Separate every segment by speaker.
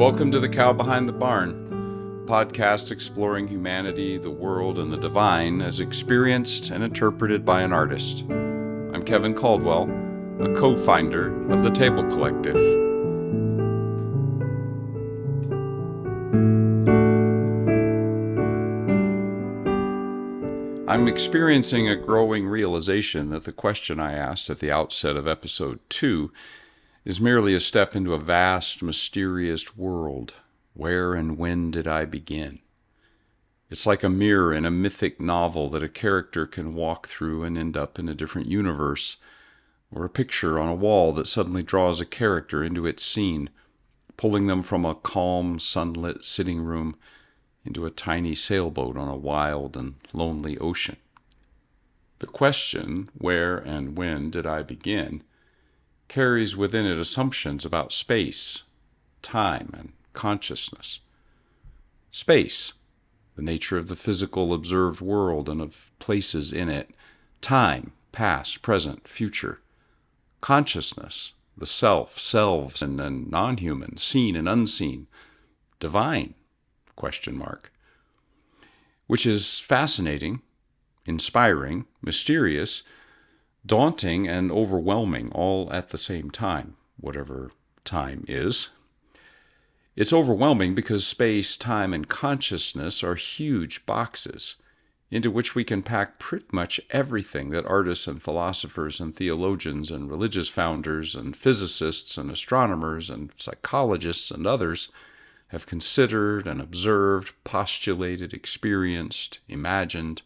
Speaker 1: Welcome to The Cow Behind the Barn, a podcast exploring humanity, the world, and the divine as experienced and interpreted by an artist. I'm Kevin Caldwell, a co-founder of the Table Collective. I'm experiencing a growing realization that the question I asked at the outset of episode 2 is merely a step into a vast, mysterious world. Where and when did I begin? It's like a mirror in a mythic novel that a character can walk through and end up in a different universe, or a picture on a wall that suddenly draws a character into its scene, pulling them from a calm, sunlit sitting room into a tiny sailboat on a wild and lonely ocean. The question, where and when did I begin, carries within it assumptions about space, time, and consciousness. Space, the nature of the physical observed world and of places in it. Time, past, present, future. Consciousness, the self, selves, and non-human, seen and unseen. Divine, ? Which is fascinating, inspiring, mysterious, daunting, and overwhelming all at the same time, whatever time is. It's overwhelming because space, time, and consciousness are huge boxes into which we can pack pretty much everything that artists and philosophers and theologians and religious founders and physicists and astronomers and psychologists and others have considered and observed, postulated, experienced, imagined,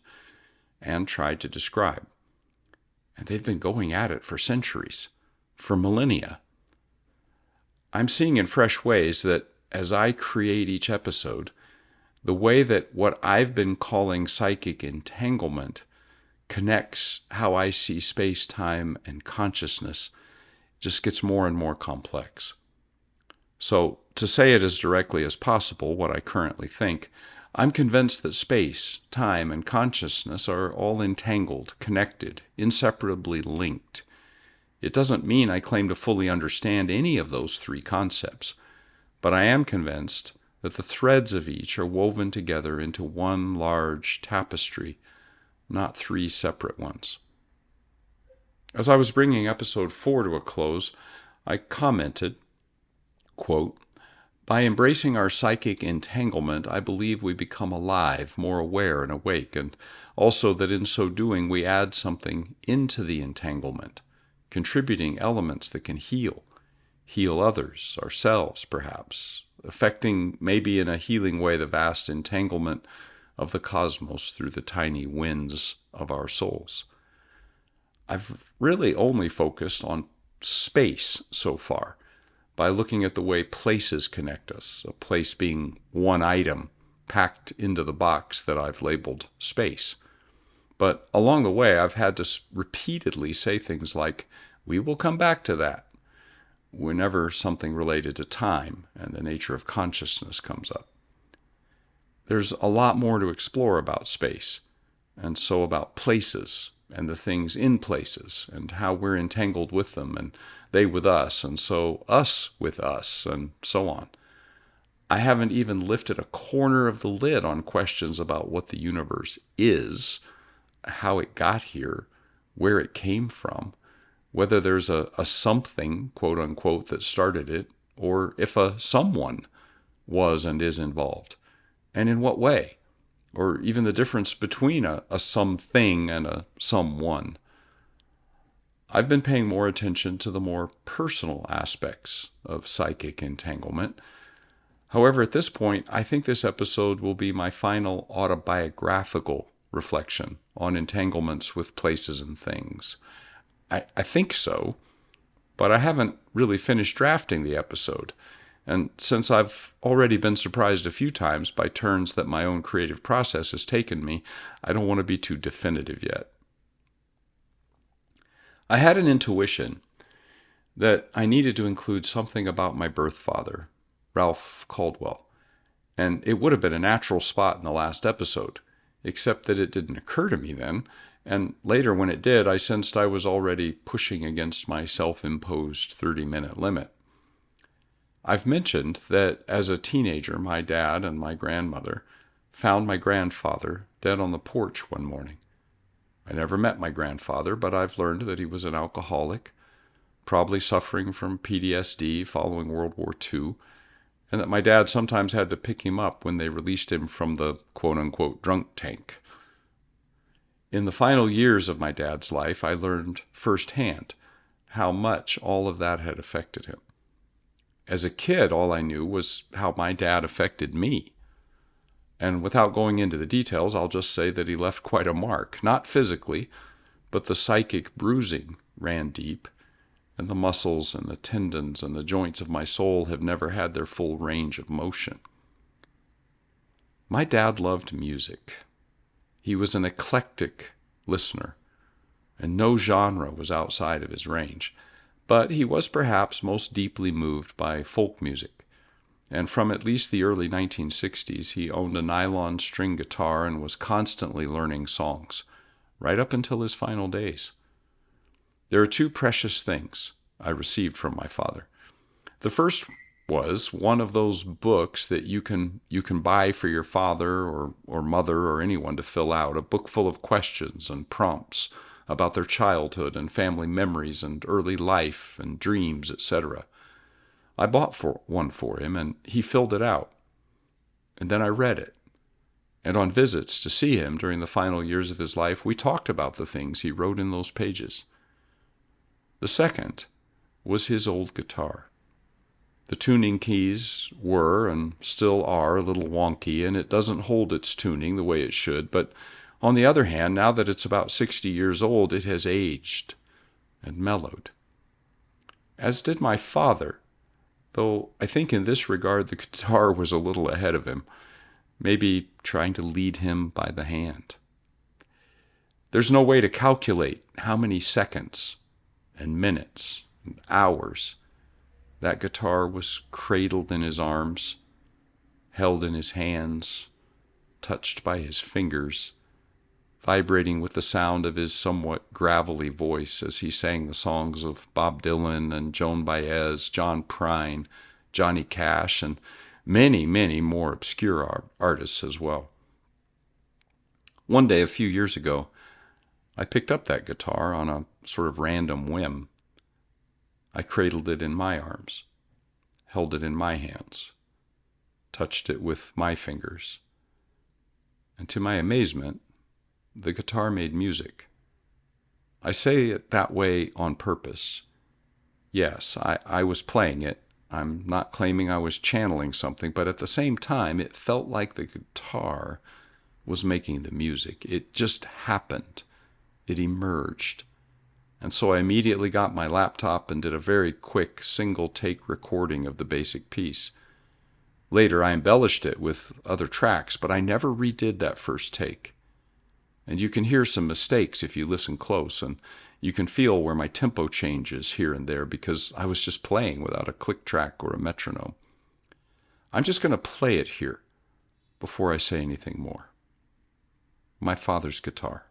Speaker 1: and tried to describe. And they've been going at it for centuries, for millennia. I'm seeing in fresh ways that as I create each episode, the way that what I've been calling psychic entanglement connects how I see space, time, and consciousness just gets more and more complex. So, to say it as directly as possible, what I currently think, I'm convinced that space, time, and consciousness are all entangled, connected, inseparably linked. It doesn't mean I claim to fully understand any of those three concepts, but I am convinced that the threads of each are woven together into one large tapestry, not three separate ones. As I was bringing episode 4 to a close, I commented, quote, "By embracing our psychic entanglement, I believe we become alive, more aware and awake, and also that in so doing we add something into the entanglement, contributing elements that can heal others, ourselves perhaps, affecting maybe in a healing way the vast entanglement of the cosmos through the tiny winds of our souls." I've really only focused on space so far, by looking at the way places connect us, a place being one item packed into the box that I've labeled space. But along the way, I've had to repeatedly say things like, "We will come back to that," whenever something related to time and the nature of consciousness comes up. There's a lot more to explore about space, and so about places, and the things in places, and how we're entangled with them, and they with us, and so us with us, and so on. I haven't even lifted a corner of the lid on questions about what the universe is, how it got here, where it came from, whether there's a something, quote unquote, that started it, or if a someone was and is involved, and in what way, or even the difference between a something and a someone. I've been paying more attention to the more personal aspects of psychic entanglement. However, at this point, I think this episode will be my final autobiographical reflection on entanglements with places and things. I think so, but I haven't really finished drafting the episode. And since I've already been surprised a few times by turns that my own creative process has taken me, I don't want to be too definitive yet. I had an intuition that I needed to include something about my birth father, Ralph Caldwell, and it would have been a natural spot in the last episode, except that it didn't occur to me then, and later when it did, I sensed I was already pushing against my self-imposed 30-minute limit. I've mentioned that as a teenager, my dad and my grandmother found my grandfather dead on the porch one morning. I never met my grandfather, but I've learned that he was an alcoholic, probably suffering from PTSD following World War II, and that my dad sometimes had to pick him up when they released him from the quote-unquote drunk tank. In the final years of my dad's life, I learned firsthand how much all of that had affected him. As a kid, all I knew was how my dad affected me. And without going into the details, I'll just say that he left quite a mark, not physically, but the psychic bruising ran deep, and the muscles and the tendons and the joints of my soul have never had their full range of motion. My dad loved music. He was an eclectic listener, and no genre was outside of his range. But he was perhaps most deeply moved by folk music, and from at least the early 1960s, he owned a nylon string guitar and was constantly learning songs, right up until his final days. There are two precious things I received from my father. The first was one of those books that you can buy for your father or mother or anyone to fill out, a book full of questions and prompts about their childhood and family memories and early life and dreams, etc. I bought one for him, and he filled it out. And then I read it. And on visits to see him during the final years of his life, we talked about the things he wrote in those pages. The second was his old guitar. The tuning keys were and still are a little wonky, and it doesn't hold its tuning the way it should, but on the other hand, now that it's about 60 years old, it has aged and mellowed. As did my father, though I think in this regard the guitar was a little ahead of him, maybe trying to lead him by the hand. There's no way to calculate how many seconds and minutes and hours that guitar was cradled in his arms, held in his hands, touched by his fingers, vibrating with the sound of his somewhat gravelly voice as he sang the songs of Bob Dylan and Joan Baez, John Prine, Johnny Cash, and many, many more obscure artists as well. One day, a few years ago, I picked up that guitar on a sort of random whim. I cradled it in my arms, held it in my hands, touched it with my fingers, and to my amazement, the guitar made music. I say it that way on purpose. Yes, I was playing it. I'm not claiming I was channeling something, but at the same time, it felt like the guitar was making the music. It just happened. It emerged. And so I immediately got my laptop and did a very quick single-take recording of the basic piece. Later, I embellished it with other tracks, but I never redid that first take. And you can hear some mistakes if you listen close, and you can feel where my tempo changes here and there because I was just playing without a click track or a metronome. I'm just going to play it here before I say anything more. My father's guitar.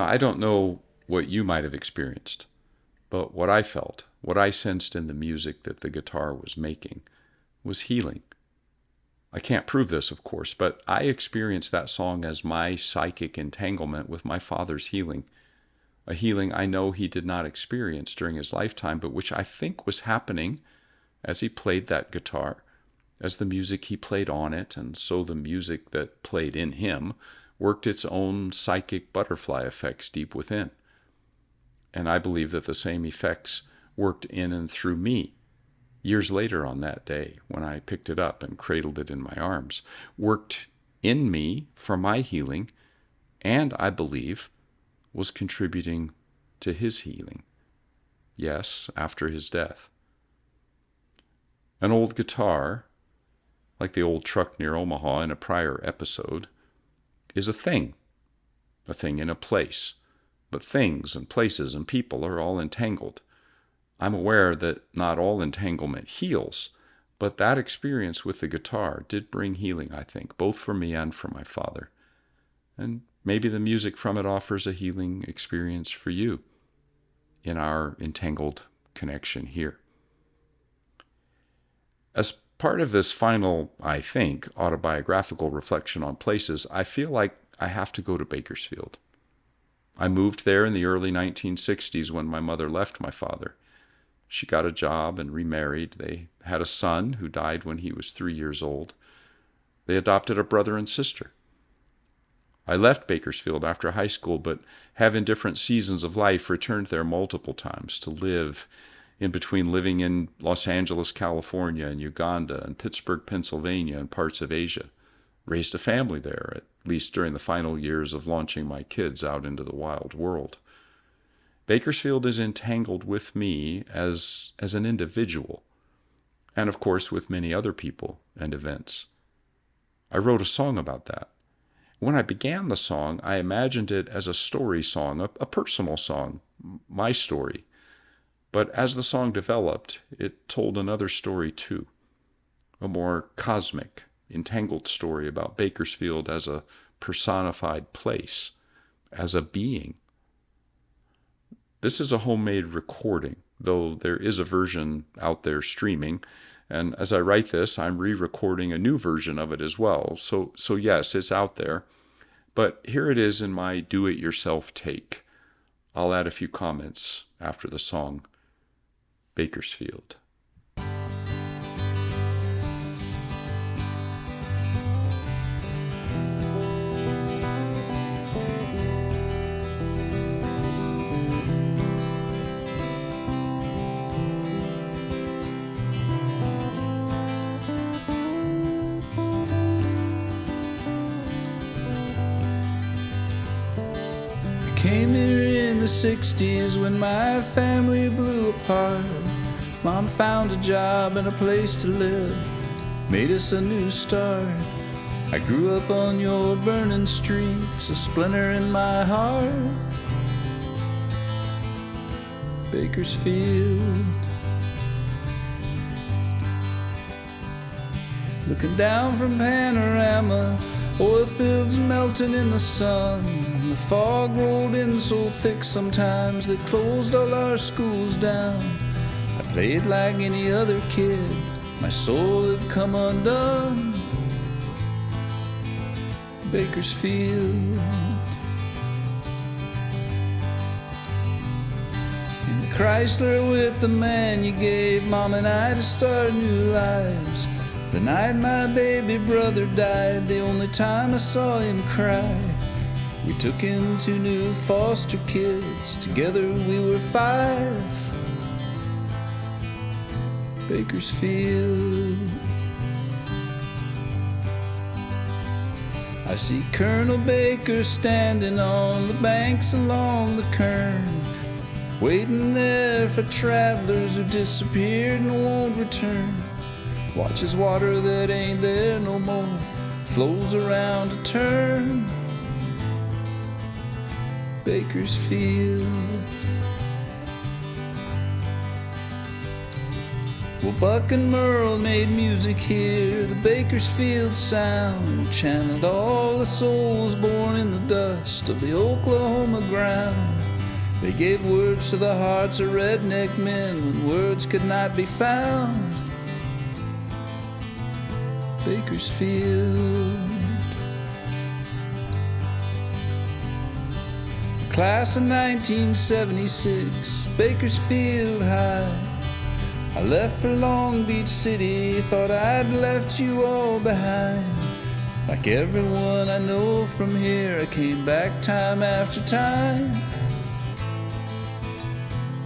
Speaker 1: I don't know what you might have experienced, but what I felt, what I sensed in the music that the guitar was making, was healing. I can't prove this, of course, but I experienced that song as my psychic entanglement with my father's healing, a healing I know he did not experience during his lifetime, but which I think was happening as he played that guitar, as the music he played on it, and so the music that played in him worked its own psychic butterfly effects deep within. And I believe that the same effects worked in and through me years later on that day when I picked it up and cradled it in my arms, worked in me for my healing, and I believe was contributing to his healing. Yes, after his death. An old guitar, like the old truck near Omaha in a prior episode, is a thing in a place. But things and places and people are all entangled. I'm aware that not all entanglement heals, but that experience with the guitar did bring healing, I think, both for me and for my father. And maybe the music from it offers a healing experience for you in our entangled connection here. As part of this final, I think, autobiographical reflection on places, I feel like I have to go to Bakersfield. I moved there in the early 1960s when my mother left my father. She got a job and remarried. They had a son who died when he was 3 years old. They adopted a brother and sister. I left Bakersfield after high school, but have in different seasons of life returned there multiple times to live, in between living in Los Angeles, California, and Uganda, and Pittsburgh, Pennsylvania, and parts of Asia. Raised a family there, at least during the final years of launching my kids out into the wild world. Bakersfield is entangled with me as an individual, and of course with many other people and events. I wrote a song about that. When I began the song, I imagined it as a story song, a personal song, my story. But as the song developed, it told another story too, a more cosmic, entangled story about Bakersfield as a personified place, as a being. This is a homemade recording, though there is a version out there streaming, and as I write this, I'm re-recording a new version of it as well. So yes, it's out there, but here it is in my do-it-yourself take. I'll add a few comments after the song, Bakersfield.
Speaker 2: Came here in the 60s when my family blew apart. Mom found a job and a place to live, made us a new start. I grew up on your burning streets, a splinter in my heart. Bakersfield. Looking down from Panorama, oil fields melting in the sun. The fog rolled in so thick sometimes they closed all our schools down. I played like any other kid, my soul had come undone. Bakersfield. In the Chrysler with the man you gave Mom and I to start new lives. The night my baby brother died, the only time I saw him cry. We took in 2 new foster kids, together we were 5. Bakersfield. I see Colonel Baker standing on the banks along the Kern, waiting there for travelers who disappeared and won't return. Watches water that ain't there no more, flows around a turn. Bakersfield. Well, Buck and Merle made music here, the Bakersfield sound channeled all the souls born in the dust of the Oklahoma ground. They gave words to the hearts of redneck men when words could not be found. Bakersfield. Class of 1976, Bakersfield High. I left for Long Beach City, thought I'd left you all behind. Like everyone I know from here, I came back time after time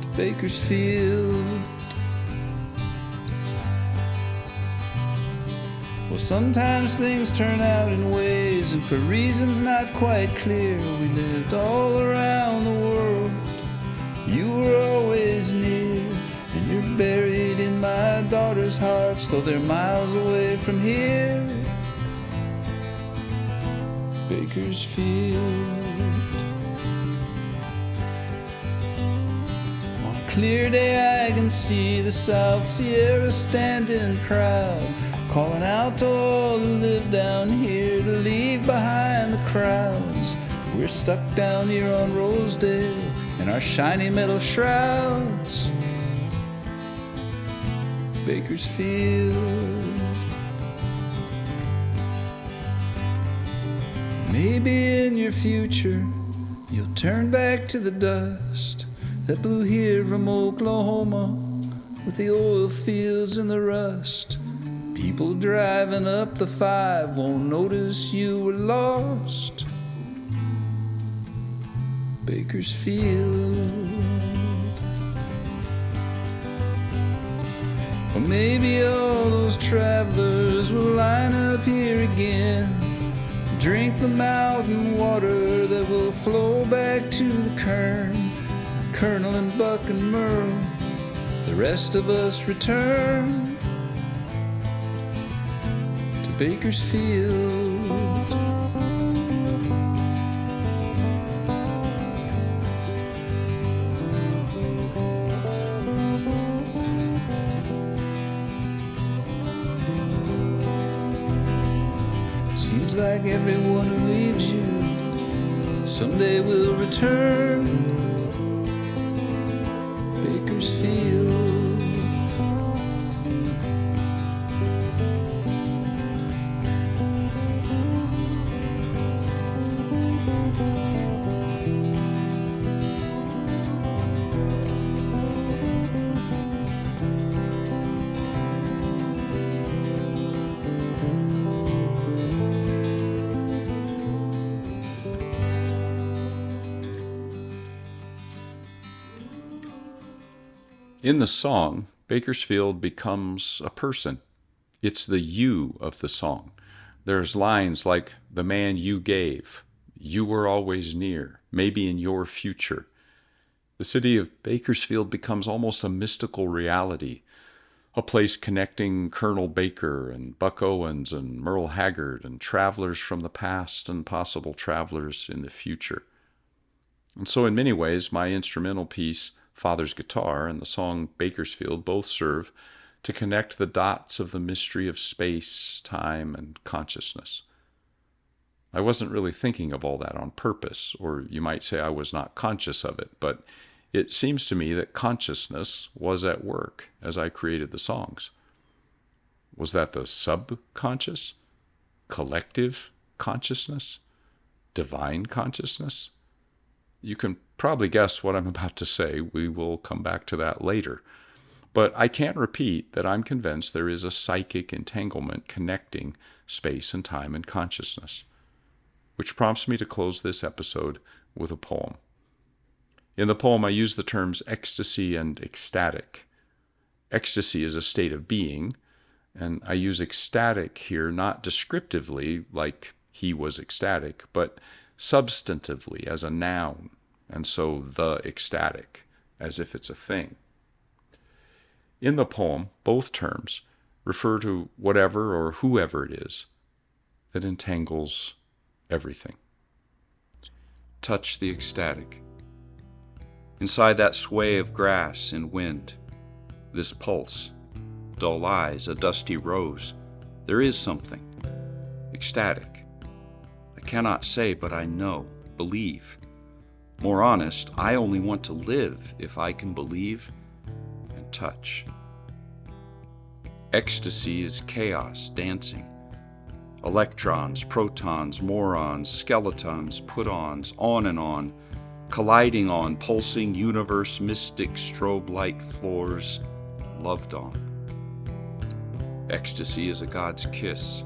Speaker 2: to Bakersfield. Well, sometimes things turn out in ways, and for reasons not quite clear, we lived all around the world. You were always near, and you're buried in my daughter's hearts, though they're miles away from here. Bakersfield. On a clear day I can see the South Sierra standing proud, calling out to all who live down here to leave behind the crowds. We're stuck down here on Rosedale in our shiny metal shrouds. Bakersfield. Maybe in your future you'll turn back to the dust that blew here from Oklahoma, with the oil fields and the rust. People driving up the 5 won't notice you were lost. Bakersfield. Or maybe all those travelers will line up here again, drink the mountain water that will flow back to the Kern. Colonel and Buck and Merle, the rest of us return to Bakersfield. Seems like everyone who leaves you someday will return. Bakersfield.
Speaker 1: In the song, Bakersfield becomes a person. It's the you of the song. There's lines like, the man you gave, you were always near, maybe in your future. The city of Bakersfield becomes almost a mystical reality, a place connecting Colonel Baker and Buck Owens and Merle Haggard and travelers from the past and possible travelers in the future. And so in many ways, my instrumental piece, Father's Guitar, and the song Bakersfield both serve to connect the dots of the mystery of space, time, and consciousness. I wasn't really thinking of all that on purpose, or you might say I was not conscious of it, but it seems to me that consciousness was at work as I created the songs. Was that the subconscious? Collective consciousness? Divine consciousness? You can probably guess what I'm about to say. We will come back to that later. But I can't repeat that I'm convinced there is a psychic entanglement connecting space and time and consciousness, which prompts me to close this episode with a poem. In the poem, I use the terms ecstasy and ecstatic. Ecstasy is a state of being, and I use ecstatic here not descriptively, like he was ecstatic, but substantively as a noun, and so the ecstatic, as if it's a thing. In the poem, both terms refer to whatever or whoever it is that entangles everything. Touch the ecstatic. Inside that sway of grass and wind, this pulse, dull eyes, a dusty rose. There is something. Ecstatic. I cannot say, but I know, believe. More honest, I only want to live if I can believe and touch. Ecstasy is chaos dancing. Electrons, protons, morons, skeletons, put-ons, on and on, colliding on pulsing universe mystic strobe light floors, loved on. Ecstasy is a God's kiss,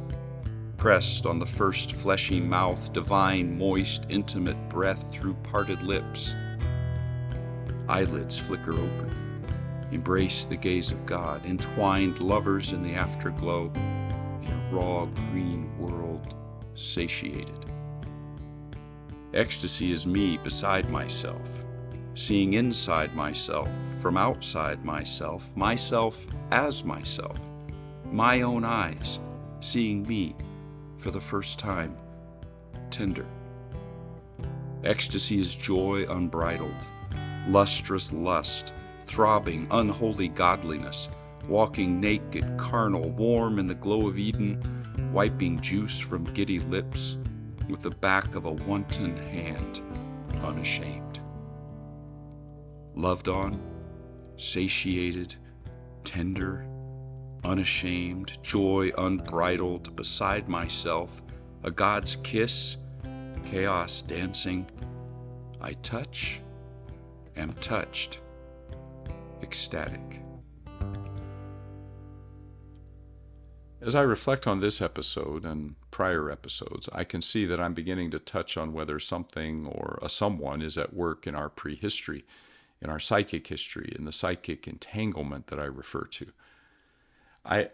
Speaker 1: pressed on the first fleshy mouth, divine, moist, intimate breath through parted lips. Eyelids flicker open, embrace the gaze of God, entwined lovers in the afterglow, in a raw green world, satiated. Ecstasy is me beside myself, seeing inside myself, from outside myself, myself as myself, my own eyes, seeing me for the first time, tender. Ecstasy is joy unbridled, lustrous lust, throbbing, unholy godliness, walking naked, carnal, warm in the glow of Eden, wiping juice from giddy lips with the back of a wanton hand, unashamed. Loved on, satiated, tender, unashamed, joy unbridled, beside myself, a God's kiss, chaos dancing. I touch, am touched, ecstatic. As I reflect on this episode and prior episodes, I can see that I'm beginning to touch on whether something or a someone is at work in our prehistory, in our psychic history, in the psychic entanglement that I refer to.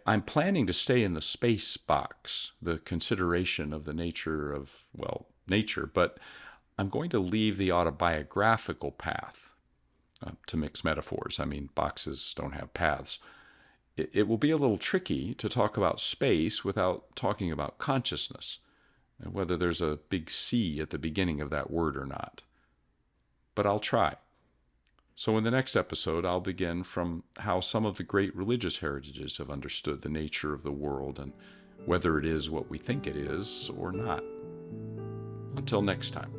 Speaker 1: I'm planning to stay in the space box, the consideration of the nature of, well, nature, but I'm going to leave the autobiographical path, to mix metaphors. I mean, boxes don't have paths. It will be a little tricky to talk about space without talking about consciousness, and whether there's a big C at the beginning of that word or not. But I'll try. So in the next episode, I'll begin from how some of the great religious heritages have understood the nature of the world and whether it is what we think it is or not. Until next time.